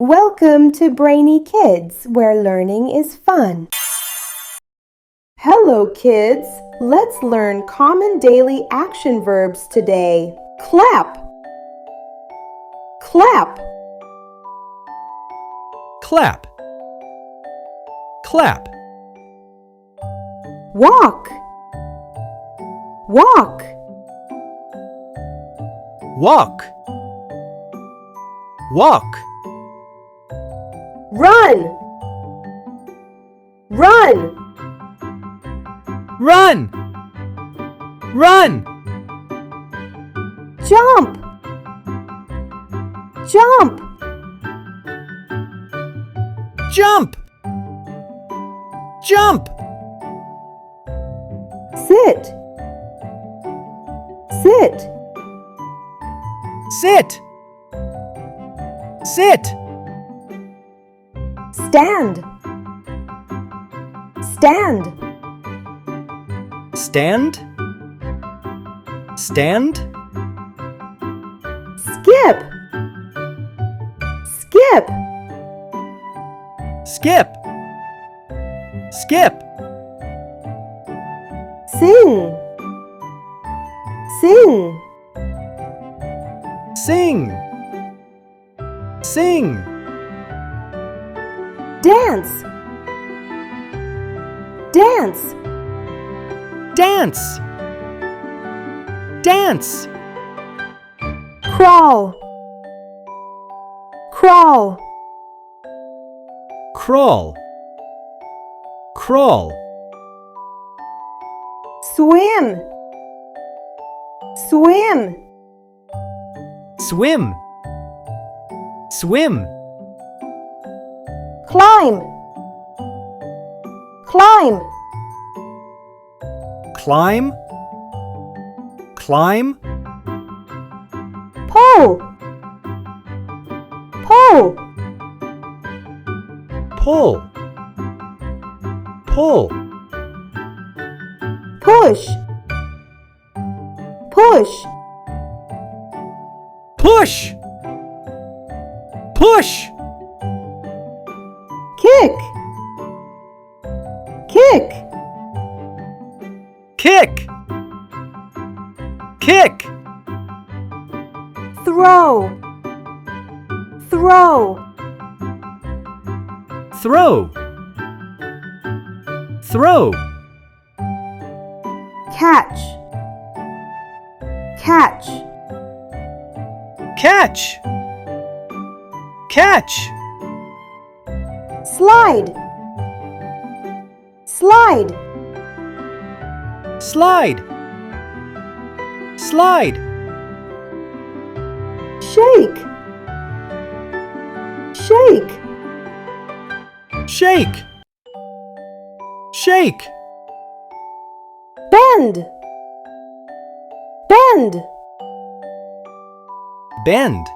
Welcome to Brainy Kidz, where learning is fun. Hello, kids. Let's learn common daily action verbs today. Clap. Clap. Clap. Clap. Walk. Walk. Walk. Walk. Run. Run. Run. Run. Jump. Jump. Jump. Jump. Sit. Sit. Sit. Sit. Stand. Stand. Stand. Stand. Skip. Skip. Skip. Skip. Sing. Sing. Sing. Sing. Dance. Dance. Dance. Dance. Crawl. Crawl. Crawl. Crawl. Swim. Swim. Swim. Swim. Climb. Climb. Climb. Climb. Pull. Pull. Pull. Pull. Push. Push. Push. Push. Kick. Kick. Kick. Kick. Throw. Throw. Throw. Throw. Catch. Catch. Catch. Catch. Slide. Slide. Slide. Slide. Shake. Shake. Shake. Shake. Bend. Bend. Bend.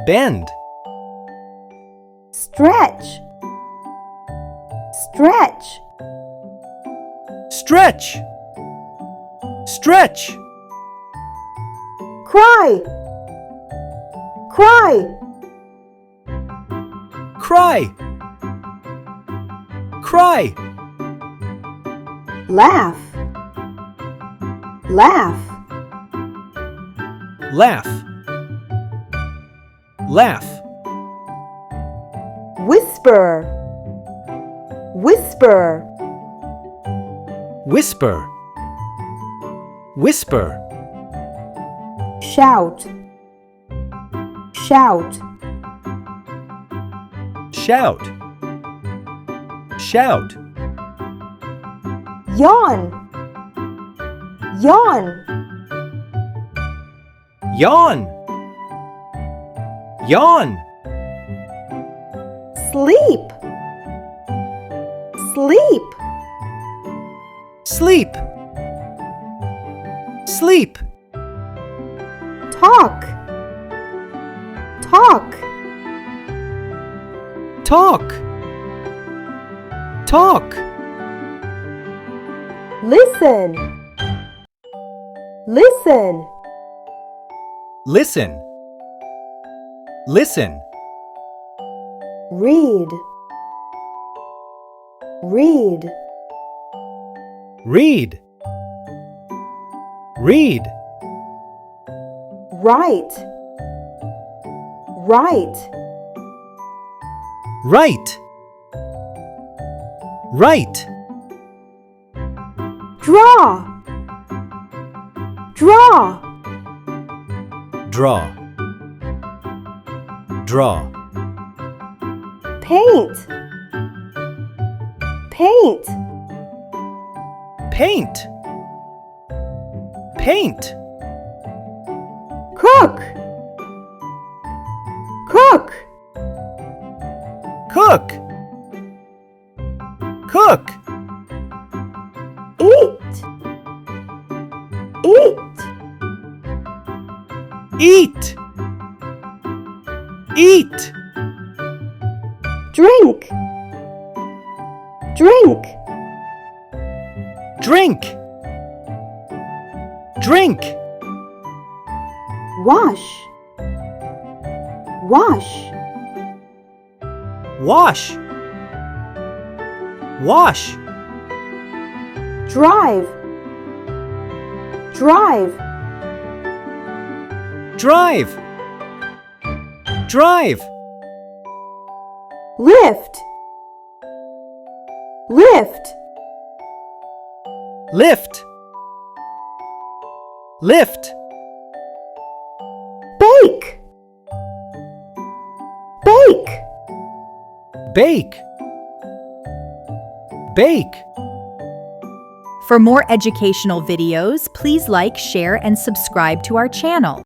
Bend. Stretch. Stretch. Stretch. Stretch. Cry. Cry. Cry. Cry. Laugh. Laugh. Laugh. Laugh. Whisper. Whisper. Whisper. Whisper. Shout. Shout. Shout. Shout. Yawn. Yawn. Yawn. Yawn. Sleep. Sleep. Sleep. Sleep. Talk. Talk. Talk. Talk. Listen. Listen. Listen. Listen. Read. Read. Read. Read. Write. Write. Write. Write. Draw. Draw. Draw. Draw. Paint. Paint. Paint. Paint. Cook. Cook. Cook. Cook. Eat. Eat. Eat. Eat. Drink. Drink. Drink. Drink. Wash. Wash. Wash. Wash. Drive. Drive. Drive. Drive. Lift. Lift. Lift. Lift. Bake. Bake. Bake. Bake. For more educational videos, please like, share, and subscribe to our channel.